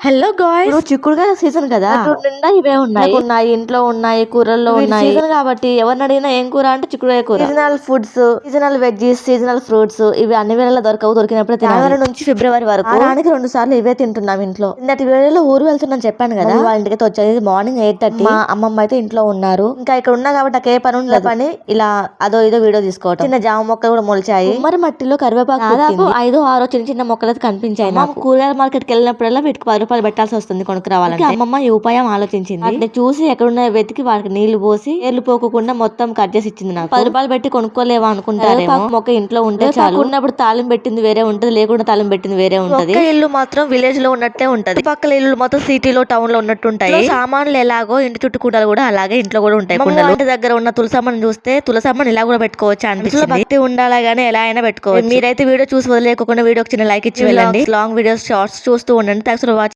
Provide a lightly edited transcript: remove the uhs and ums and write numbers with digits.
Hello guys, చిక్కుడుకాయ season కదా, నిండా ఇవే ఉన్నాయి. ఇంట్లో ఉన్నాయి, కూరల్లో ఉన్నాయి. సీజన్ కాబట్టి ఎవరిని అడిగినా ఏం కూర అంటే చిక్కుడుకాయ కూర. Seasonal foods, seasonal veggies, seasonal fruits ఇవి అన్ని వేళలా దొరకవు. దొరికినప్పుడు జనవరి నుంచి ఫిబ్రవరి వరకు వారానికి 2 సార్లు ఇవే తింటున్నాం ఇంట్లో. నిన్నటి వేళలో ఊరు వెళ్తున్నాను చెప్పాను కదా, వాళ్ళ ఇంటికి వచ్చేది మార్నింగ్ 8:30. మా అమ్మమ్మ అయితే ఇంట్లో ఉన్నారు. ఇంకా ఇక్కడ ఉన్నా కాబట్టి నాకు ఏ పని ఉండదు. పని ఇలా అదో ఇదో వీడియో తీసుకోవటం. చిన్న జామ మొక్కలు కూడా మొలిచాయి. మరి మట్టిలో కరివేపాకు దాదాపు 5-6 చిన్న చిన్న మొక్కలు అయితే కనిపించాయి నాకు. కూరగాయల మార్కెట్ కి వెళ్ళినప్పుడల్లా వీటికి 10 రూపాయలు పెట్టాల్సి వస్తుంది కొనుక్కు రావాలంటే. అమ్మమ్మ ఈ ఉపాయం ఆలోచించింది. వాటిని చూసి ఎక్కడున్నాయో వెతికి వాటికి నీళ్లు పోసి ఏర్లు పోకుండా మొత్తం కట్ చేసి ఇచ్చింది నాకు. 10 రూపాయలు పెట్టి కొనుక్కోలేవా అనుకుంటారేమో. మొక్క ఇంట్లో ఉంటే చాలు. ఉన్నప్పుడు తాలింపు పెట్టింది వేరే ఉంటది, లేకుండా తాలింపు పెట్టింది వేరే ఉంటది. ఇల్లు మాత్రం విలేజ్ లో ఉన్నట్టే ఉంటది. పక్కల ఇల్లు మొత్తం సిటీలో టౌన్ లో ఉన్నట్టు ఉంటాయి. సామాన్లు ఎలాగో ఇంటి చుట్టూ కూడలు కూడా అలాగే ఇంట్లో కూడా ఉంటాయి. ఇంటి దగ్గర ఉన్న తులసమ్మని చూస్తే తులసమ్మని ఇలా కూడా పెట్టుకోవచ్చు అనిపిస్తుంది. భక్తి ఉండాలా గానీ ఎలా అయినా పెట్టుకోవచ్చు. మీరైతే వీడియో చూసి వదిలేకుండా వీడియోకి చిన్న లైక్ ఇచ్చి వెళ్ళండి. లాంగ్ వీడియోస్ షార్ట్స్ చూస్తూ ఉండండి. Thanks for watching.